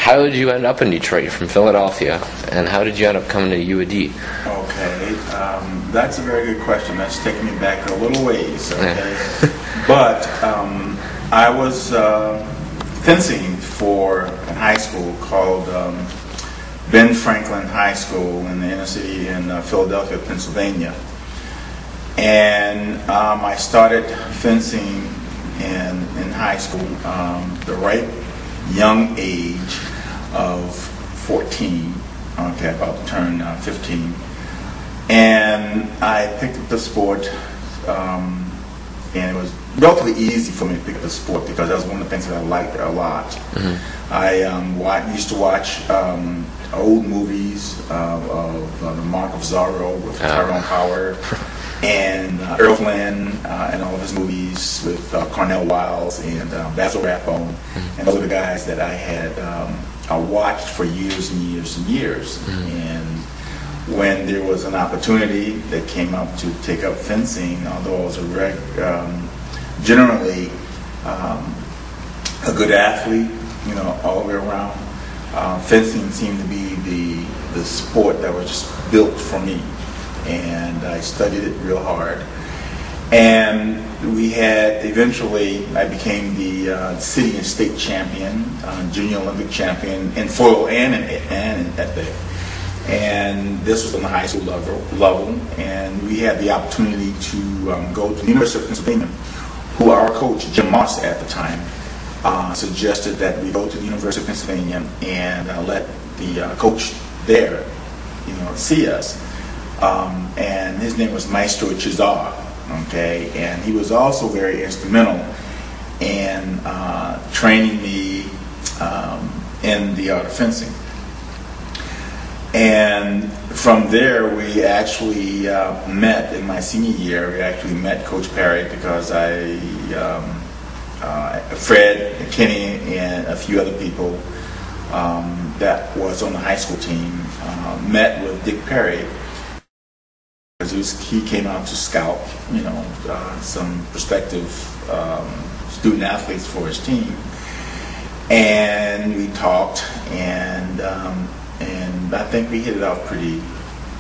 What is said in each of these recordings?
how did you end up in Detroit from Philadelphia, and how did you end up coming to UAD? Okay, that's a very good question. That's taking me back a little ways. Okay, but I was fencing for a high school called Ben Franklin High School in the inner city in Philadelphia, Pennsylvania. And I started fencing in high school, the right young age of 14, okay, about to turn 15. And I picked up the sport, and it was relatively easy for me to pick up the sport because that was one of the things that I liked a lot. Mm-hmm. I used to watch old movies of The Mark of Zorro with Tyrone Howard and Earl Flynn and all of his movies with Cornell Wiles and Basil Rathbone. Mm-hmm. And those are the guys that I had watched for years and years and years. Mm-hmm. And when there was an opportunity that came up to take up fencing, although I was generally a good athlete, all the way around, fencing seemed to be the sport that was just built for me. And I studied it real hard. And eventually I became the city and state champion, junior Olympic champion in foil and in epee. And this was on the high school level, and we had the opportunity to go to the University of Pennsylvania, who our coach, Jim Moss at the time, suggested that we go to the University of Pennsylvania and let the coach there, see us. And his name was Maestro Cesar, okay, and he was also very instrumental in training me in the art of fencing. And from there, we actually met in my senior year. We actually met Coach Perry because Fred, Kenny, and a few other people that was on the high school team met with Dick Perry. He came out to scout, some prospective student athletes for his team, and we talked, and I think we hit it off pretty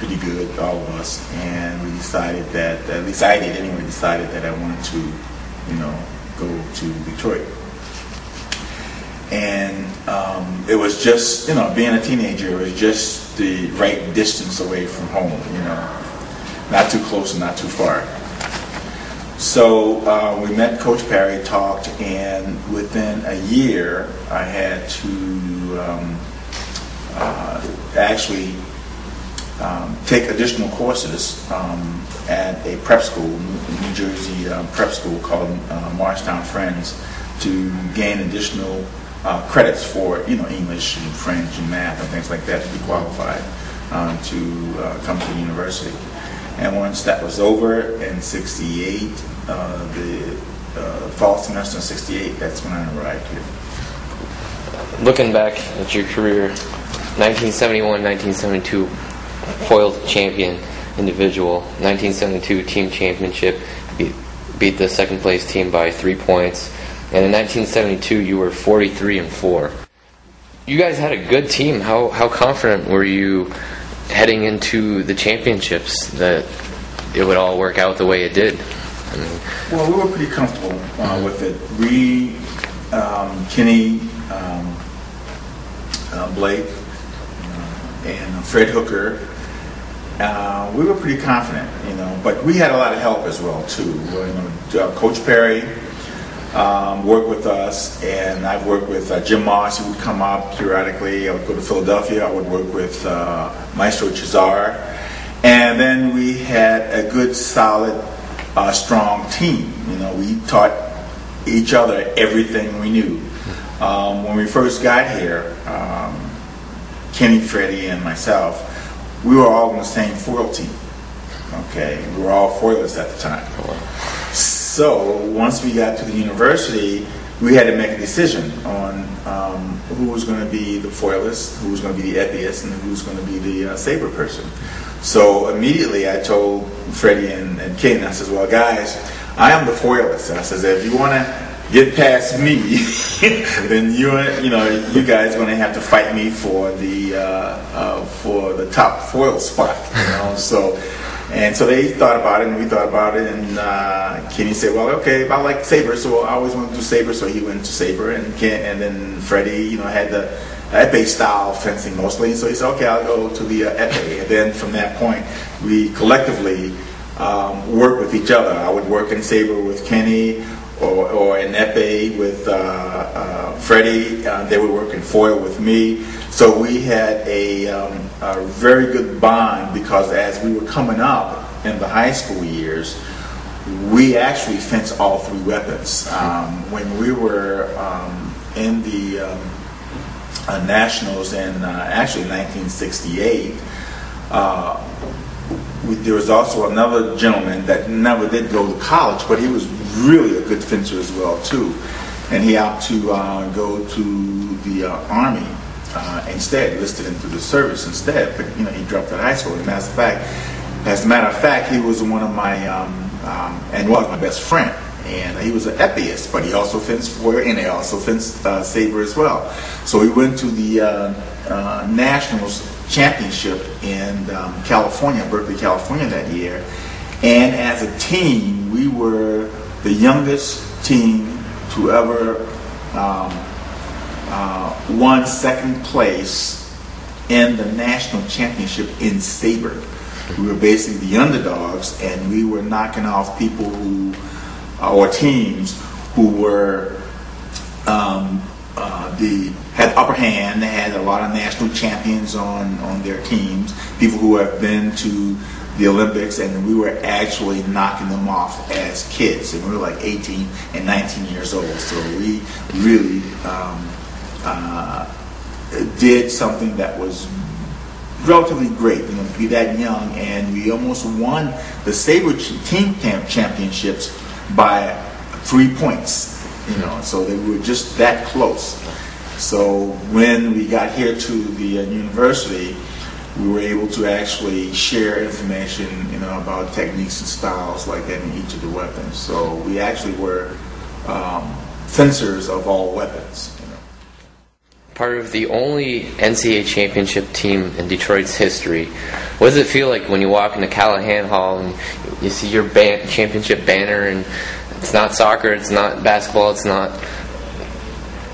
good, all of us, and we decided that, at least I did anyway, decided that I wanted to, go to Detroit. And it was just, being a teenager, it was just the right distance away from home, not too close and not too far. So we met Coach Perry, talked, and within a year I had to actually take additional courses at a prep school, New Jersey prep school called Marshtown Friends, to gain additional credits for English and French and math and things like that to be qualified to come to the university. And once that was over in '68, the fall semester in '68, that's when I arrived here. Looking back at your career, 1971, 1972, foil champion individual, 1972 team championship, beat the second place team by 3 points, and in 1972 you were 43-4. You guys had a good team. How confident were you heading into the championships that it would all work out the way it did? Well, we were pretty comfortable with it. We, Kenny, Blake, and Fred Hooker, we were pretty confident, but we had a lot of help as well too. Coach Perry worked with us, and I've worked with Jim Moss, who would come up periodically. I would go to Philadelphia. I would work with Maestro Cesar, and then we had a good, solid, strong team. We taught each other everything we knew. When we first got here, Kenny, Freddie, and myself, we were all on the same foil team. Okay, we were all foilists at the time. So once we got to the university, we had to make a decision on who was going to be the foilist, who was going to be the epiist, and who was going to be the saber person. So immediately I told Freddie and Kenny, I said, well, guys, I am the foilist. And I said, if you want to get past me, then you guys are going to have to fight me for the top foil spot. So they thought about it, and we thought about it, and Kenny said, well, okay, I like saber, so I always wanted to do saber, so he went to saber, and then Freddie, had the épée style fencing mostly, so he said, okay, I'll go to the épée. And then from that point, we collectively worked with each other. I would work in saber with Kenny, or in épée with Freddie. They would work in foil with me. So we had a very good bond, because as we were coming up in the high school years, we actually fenced all three weapons. When we were in the Nationals in actually 1968, there was also another gentleman that never did go to college, but he was really a good fencer as well too, and he opted to go to the Army instead, listed into the service instead. But he dropped out of high school. As a matter of fact, he was one of my and was my best friend. And he was an épéist, but he also fenced foil, and he also fenced saber as well. So we went to the Nationals championship in California, Berkeley, California that year. And as a team, we were the youngest team to ever won second place in the national championship in saber. We were basically the underdogs, and we were knocking off people who, or teams who were had upper hand. They had a lot of national champions on their teams, people who have been to the Olympics, and we were actually knocking them off as kids, and we were like 18 and 19 years old. So we really did something that was relatively great, to be that young, and we almost won the saber team championships by 3 points. So they were just that close. So when we got here to the university, we were able to actually share information, about techniques and styles like that in each of the weapons. So we actually were fencers of all weapons. Part of the only NCAA championship team in Detroit's history. What does it feel like when you walk into Callahan Hall and you see your championship banner, and it's not soccer, it's not basketball, it's not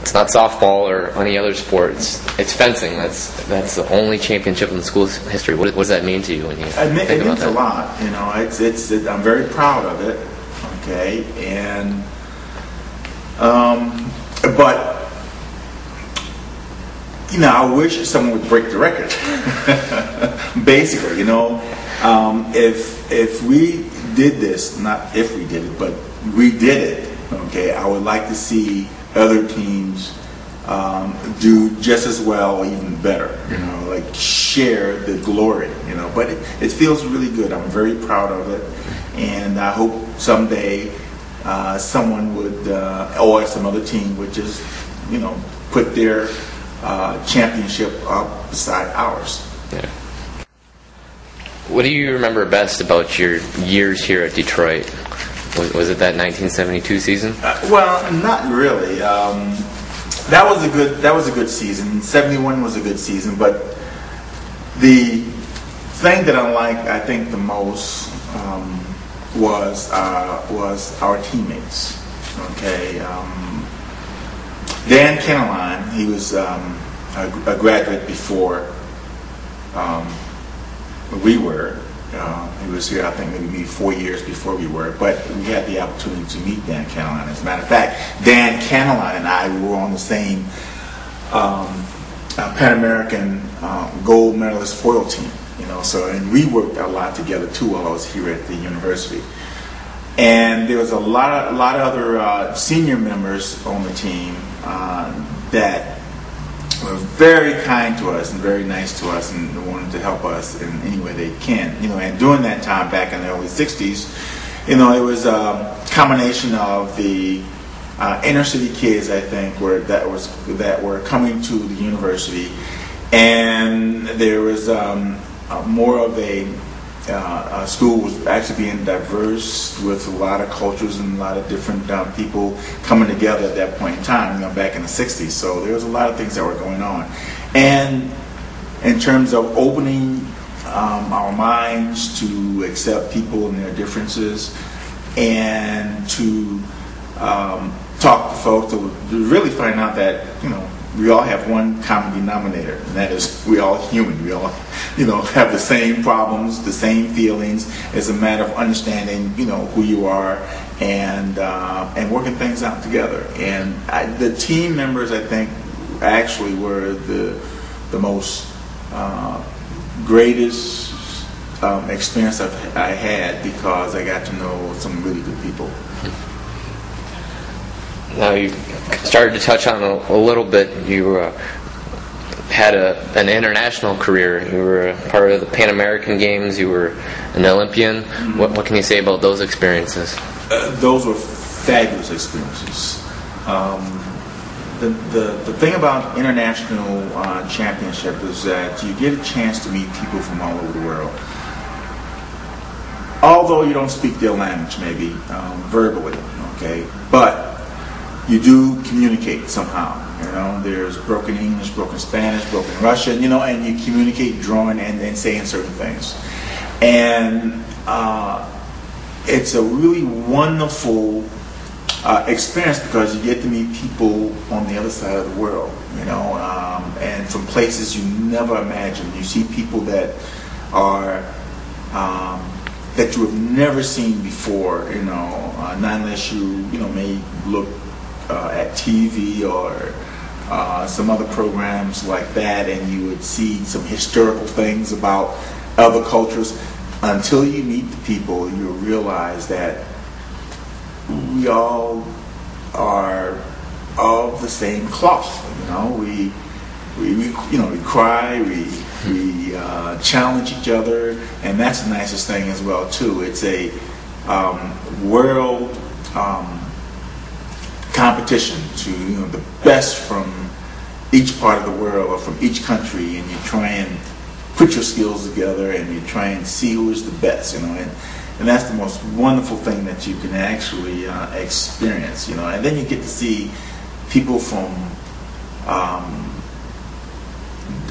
softball or any other sports. It's fencing. That's the only championship in the school's history. What does that mean to you when you think about that? It means a lot. It's I'm very proud of it. Okay, and but I wish someone would break the record. Basically, if we did this, not if we did it, but we did it. Okay, I would like to see other teams do just as well or even better, like share the glory, but it feels really good. I'm very proud of it, and I hope someday someone would, or some other team would just, put their championship up beside ours. Yeah. What do you remember best about your years here at Detroit? Was it that 1972 season? Well, not really. That was a good season. 71 was a good season, but the thing that I think the most was our teammates. Okay, Dan Kenneline, he was a graduate before we were. He was here, I think, maybe 4 years before we were, but we had the opportunity to meet Dan Kenneline. As a matter of fact, Dan Kenneline and I were on the same Pan American gold medalist foil team, and we worked a lot together too while I was here at the university. And there was a lot of other senior members on the team that were very kind to us and very nice to us and wanted to help us in any way they can. And during that time, back in the early 60s, it was a combination of the inner city kids, I think, that were coming to the university, and there was more of a school was actually being diverse with a lot of cultures and a lot of different people coming together at that point in time, back in the 60s. So there was a lot of things that were going on. And in terms of opening our minds to accept people and their differences, and to talk to folks to really find out that, we all have one common denominator, and that is we all human. We all, have the same problems, the same feelings. It's a matter of understanding, who you are, and working things out together. And the team members, I think, actually were the most greatest experience I had, because I got to know some really good people. Now you started to touch on a little bit. You had an international career. You were a part of the Pan American Games. You were an Olympian. Mm-hmm. What can you say about those experiences? Those were fabulous experiences. The thing about international championship is that you get a chance to meet people from all over the world. Although you don't speak their language, maybe verbally, okay, but you do communicate somehow. There's broken English, broken Spanish, broken Russian, and you communicate drawing and saying certain things. And it's a really wonderful experience, because you get to meet people on the other side of the world, and from places you never imagined. You see people that are that you have never seen before, not unless you may look at TV or some other programs like that, and you would see some historical things about other cultures. Until you meet the people, you realize that we all are of the same cloth. We cry, we challenge each other, and that's the nicest thing as well too. It's a world competition to the best from each part of the world or from each country, and you try and put your skills together and you try and see who is the best, and that's the most wonderful thing that you can actually experience, and then you get to see people from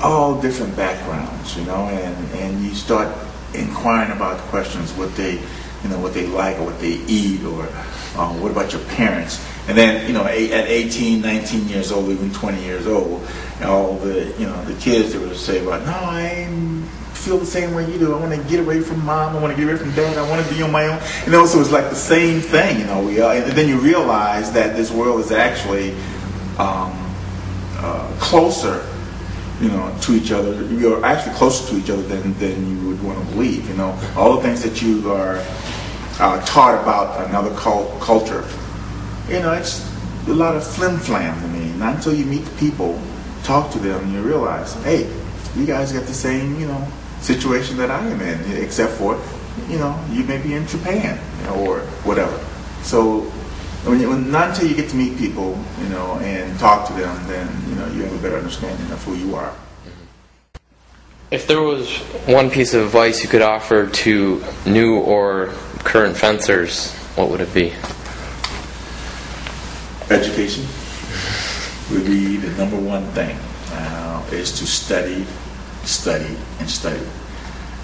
all different backgrounds, and you start inquiring about questions, what they like, or what they eat, or what about your parents. And then, at 18, 19 years old, even 20 years old, all the kids, they would say, well, no, I feel the same way you do. I want to get away from mom. I want to get away from dad. I want to be on my own. So it's like the same thing, and then you realize that this world is actually closer, to each other. You're actually closer to each other than you would want to believe. All the things that you are taught about another culture, it's a lot of flim-flam to me. Not until you meet the people, talk to them, and you realize, hey, you guys got the same, situation that I am in, except for, you may be in Japan, or whatever. So, not until you get to meet people, and talk to them, then, you have a better understanding of who you are. If there was one piece of advice you could offer to new or current fencers, what would it be? Education would be the number one thing, is to study,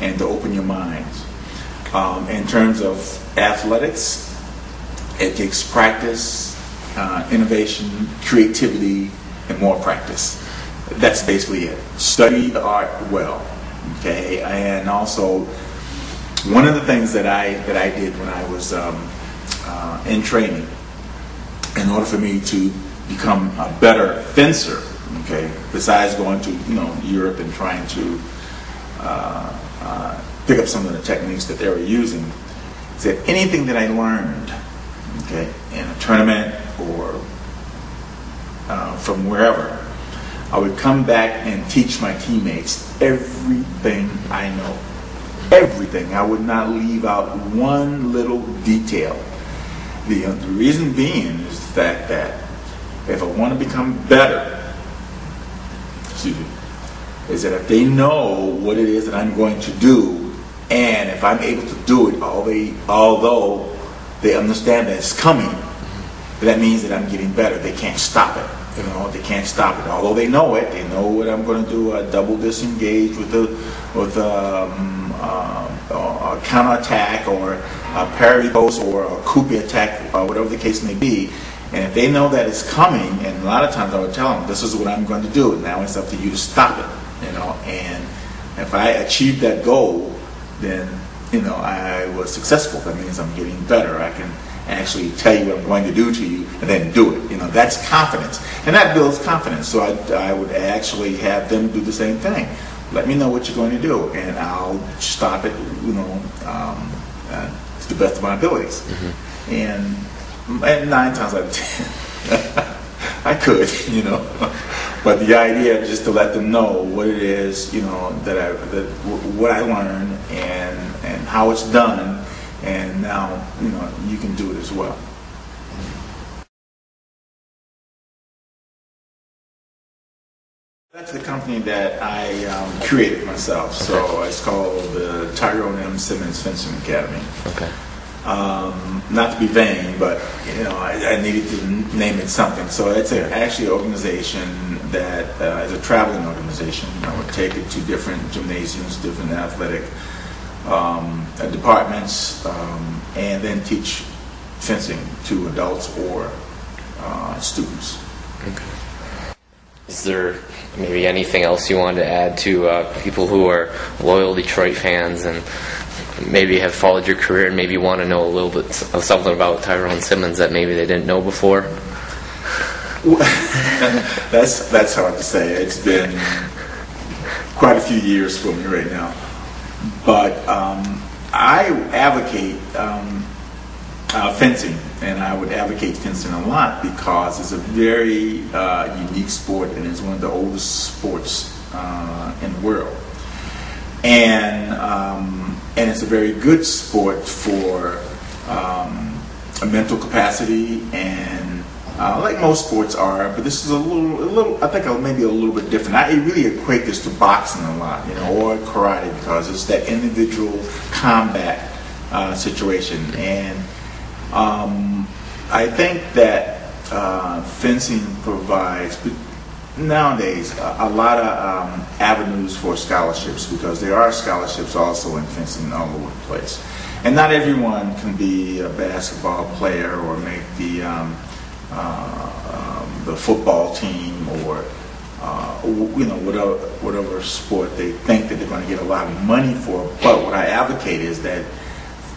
and to open your minds. In terms of athletics, it takes practice, innovation, creativity, and more practice. That's basically it. Study the art well, okay? And also, one of the things that I did when I was in training, in order for me to become a better fencer, okay, besides going to Europe and trying to pick up some of the techniques that they were using, is that anything that I learned, okay, in a tournament or from wherever, I would come back and teach my teammates everything I know. Everything. I would not leave out one little detail. The reason being is the fact that if I want to become better, is that if they know what it is that I'm going to do And if I'm able to do it, although they understand that it's coming, that means that I'm getting better. They can't stop it. You know, they can't stop it. Although they know it, they know what I'm going to do. A double disengage with a counterattack, or a parry post, or a coupe attack, whatever the case may be. And if they know that it's coming, and a lot of times I would tell them, this is what I'm going to do. Now it's up to you to stop it. You know, and if I achieve that goal, then I was successful. That means I'm getting better. I can actually tell you what I'm going to do to you and then do it. That's confidence, and that builds confidence. So I would actually have them do the same thing. Let me know what you're going to do, and I'll stop it. To the best of my abilities. And 9 times out of 10, I could. But the idea is just to let them know what it is, what I learned and how it's done, and now you can do it as well. That's the company that I created myself. So it's called the Tyrone Simmons Fencing Academy. Okay. Not to be vain, but I needed to name it something. So it's actually an organization that is a traveling organization. I would take it to different gymnasiums, different athletic departments, and then teach fencing to adults or students. Okay. Is there maybe anything else you wanted to add to people who are loyal Detroit fans and maybe have followed your career and maybe want to know a little bit of something about Tyrone Simmons that maybe they didn't know before? That's hard to say. It's been quite a few years for me right now. But I advocate fencing, and I would advocate fencing a lot because it's a very unique sport, and it's one of the oldest sports in the world. And it's a very good sport for a mental capacity, and like most sports are, but this is a little. I think maybe a little bit different. I really equate this to boxing a lot, or karate, because it's that individual combat situation. And I think that fencing provides nowadays a lot of avenues for scholarships, because there are scholarships also in fencing all over the place. And not everyone can be a basketball player or make the football team or whatever sport they think that they're going to get a lot of money for. But what I advocate is that,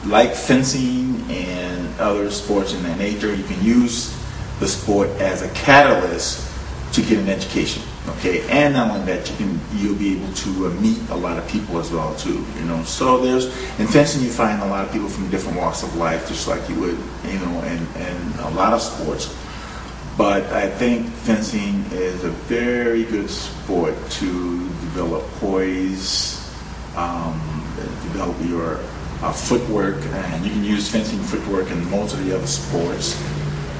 like fencing and other sports in that nature, you can use the sport as a catalyst to get an education, okay? And not only that, you'll be able to meet a lot of people as well too, So in fencing you find a lot of people from different walks of life, just like you would, in a lot of sports. But I think fencing is a very good sport to develop poise, develop your footwork, and you can use fencing footwork in most of the other sports.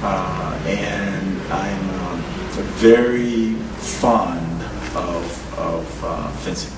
And I'm very fond of fencing.